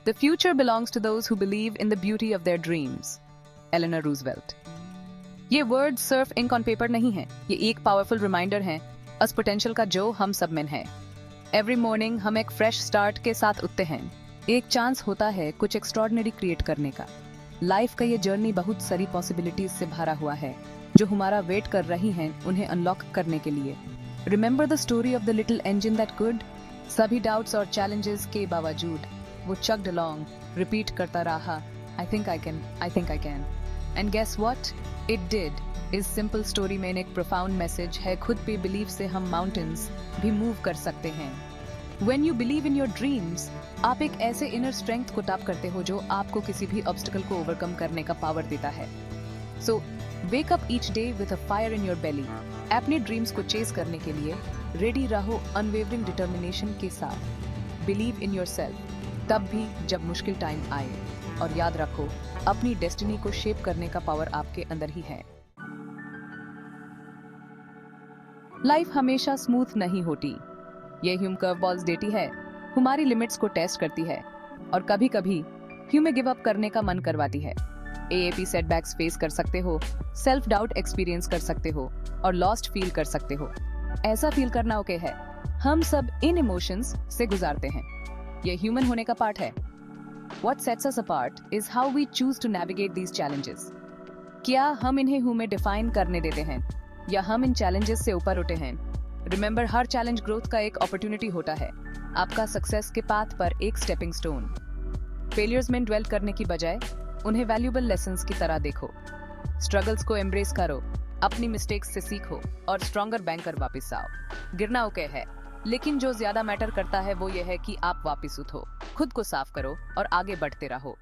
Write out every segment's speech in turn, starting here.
The future belongs to those who believe in the beauty of their dreams. Eleanor Roosevelt. ये word सिर्फ ink on paper नहीं है, ये एक powerful reminder है अस पोटेंशियल का जो हम सब में है। एवरी मॉर्निंग हम एक फ्रेश स्टार्ट के साथ उठते हैं, एक चांस होता है कुछ एक्स्ट्रॉर्डिनरी क्रिएट करने का। लाइफ का ये जर्नी बहुत सारी पॉसिबिलिटीज से भरा हुआ है जो हमारा वेट कर रही हैं उन्हें अनलॉक करने के लिए। Remember the story of the little engine that could. सभी डाउट्स और चैलेंजेस के बावजूद वो चग्ड अलोंग, रिपीट करता रहा, I think I can. And guess what? It did. इस सिंपल स्टोरी में एक प्रोफाउंड मैसेज है, खुद पे बिलीव से हम माउंटेन्स भी मूव कर सकते हैं। When you believe in your dreams, आप एक ऐसे इनर स्ट्रेंथ को टैप करते हो जो आपको किसी भी ऑब्स्टिकल को ओवरकम करने का पावर देता है। So, wake up each day with a fire in your belly. अपने ड्रीम्स को चेस करने के लिए रेडी रहो अनवेवरिंग डिटर्मिनेशन के साथ। Believe in yourself, तब भी जब मुश्किल टाइम आए। और याद रखो, अपनी डेस्टिनी को शेप करने का पावर आपके अंदर ही है। लाइफ हमेशा स्मूथ नहीं होती, ये ह्यूम कर्व बॉल्स देती है, हमारी लिमिट्स को टेस्ट करती है और कभी कभी ह्यूम गिव अप करने का मन करवाती है। एएपी सेटबैक्स फेस कर सकते हो, सेल्फ डाउट एक्सपीरियंस कर सकते हो और लॉस्ट फील कर सकते हो। ऐसा फील करना ओके है, हम सब इन इमोशंस से गुजारते हैं, ये ह्यूमन होने का पार्ट है। What sets us apart is how we choose to navigate these challenges. क्या हम इन्हें हु में डिफाइन करने देते हैं या हम इन चैलेंजेस से ऊपर उठे हैं? रिमेंबर, हर चैलेंज ग्रोथ का एक अपॉर्चुनिटी होता है, आपका सक्सेस के पाथ पर एक स्टेपिंग स्टोन। फेलियर्स में ड्वेल करने की बजाय उन्हें वैल्यूएबल लेसन्स की तरह देखो। स्ट्रगल्स को एम्ब्रेस करो, अपनी मिस्टेक्स से सीखो और स्ट्रॉन्गर बैंकर वापस आओ। गिरना ओके है, लेकिन जो ज्यादा मैटर करता है वो ये है कि आप वापस उठो, खुद को साफ करो और आगे बढ़ते रहो।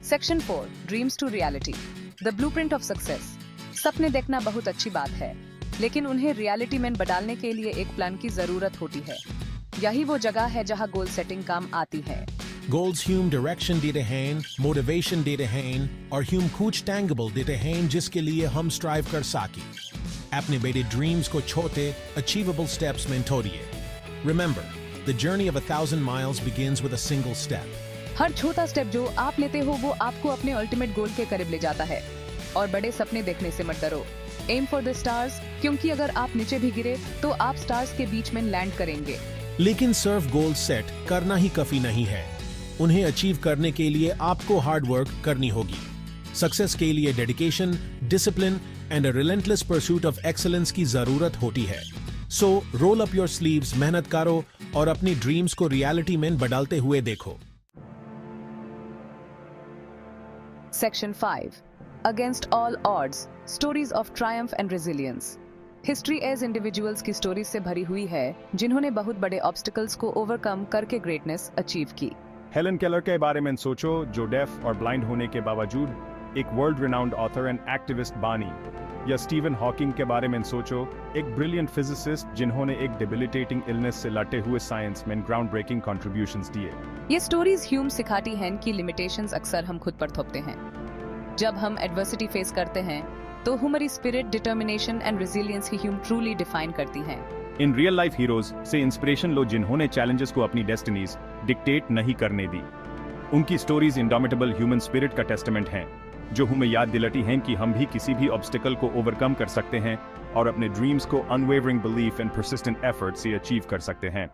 Section 4, dreams to reality, the blueprint of success. सपने देखना बहुत अच्छी बात है, लेकिन उन्हें रियलिटी में बदलने के लिए एक प्लान की जरूरत होती है। यही वो जगह है जहां गोल सेटिंग काम आती है। Goals Hume direction देते हैं, मोटिवेशन देते हैं और Hume कुछ tangible देते हैं जिसके लिए हम स्ट्राइव कर सकें। अपने बड़े ड्रीम्स को छोटे अचीवेबल स्टेप्स में तोड़िए। Remember, the journey of 1,000 miles begins with a single step. हर छोटा स्टेप जो आप लेते हो वो आपको अपने अल्टीमेट गोल के करीब ले जाता है। और बड़े सपने देखने से मत डरो, एम फॉर द स्टार्स, क्योंकि अगर आप नीचे भी गिरे तो आप स्टार्स के बीच में लैंड करेंगे। लेकिन सिर्फ गोल सेट करना ही काफी नहीं है, उन्हें अचीव करने के लिए आपको हार्ड वर्क करनी होगी। सक्सेस के लिए dedication, discipline and a relentless pursuit of excellence की जरूरत होती है। So roll up your sleeves, मेहनत करो और अपनी ड्रीम्स को रियलिटी में बदलते हुए देखो। Section 5, against all odds, stories of triumph and resilience. History as individuals की स्टोरीज से भरी हुई है जिन्होंने बहुत बड़े ऑब्स्टिकल्स को ओवरकम करके ग्रेटनेस अचीव की। हेलन केलर के बारे में सोचो, जो डेफ और ब्लाइंड होने के बावजूद एक world renowned author and activist बानी। या स्टीवन हॉकिंग के बारे में सोचो, एक ब्रिलियंट फिजिसिस्ट जिन्होंने एक डिबिलिटेटिंग इलनेस से लड़ते हुए साइंस में ग्राउंड ब्रेकिंग कंट्रीब्यूशंस दिए। ये स्टोरीज ह्यूम सिखाती हैं कि लिमिटेशंस अक्सर हम खुद पर थोपते हैं। जब हम एडवर्सिटी फेस करते हैं तो हमारी spirit, determination and resilience he Hume truly define करती हैं। इन रियल लाइफ हीरोज से इंस्पिरेशन लो जिन्होंने चैलेंजेस को अपनी डेस्टिनीज डिक्टेट नहीं करने दी। उनकी स्टोरीज इंडोमिटेबल ह्यूमन स्पिरिट का टेस्टामेंट हैं, जो हमें याद दिलाती हैं कि हम भी किसी भी ऑब्स्टिकल को ओवरकम कर सकते हैं और अपने ड्रीम्स को unwavering belief and persistent effort से अचीव कर सकते हैं।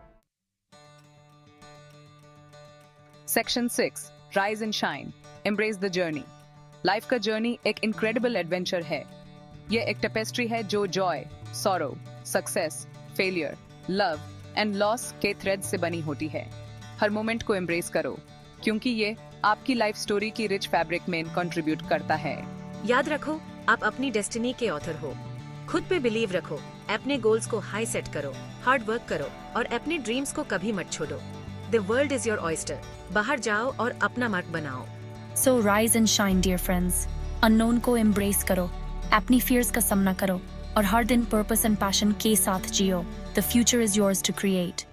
Section 6, rise and shine, embrace the journey. Life का जर्नी एक इनक्रेडिबल एडवेंचर है। यह एक टेपेस्ट्री है जो Joy, sorrow, success, failure, love and loss के थ्रेड से बनी होती है। हर मोमेंट को एम्ब्रेस करो, क्योंकि ये आपकी लाइफ स्टोरी की रिच फैब्रिक में कंट्रीब्यूट करता है। याद रखो, आप अपनी डेस्टिनी के ऑथर हो। खुद पे बिलीव रखो, अपने गोल्स को हाई सेट करो, हार्ड वर्क करो और अपने ड्रीम्स को कभी मत छोड़ो। The world is your oyster, बाहर जाओ और अपना मार्क बनाओ। So rise and shine, dear friends. Unknown को एम्ब्रेस करो, अपनी फियर्स का सामना करो और हर दिन पर्पस एंड पैशन के साथ जियो। The future is yours to create.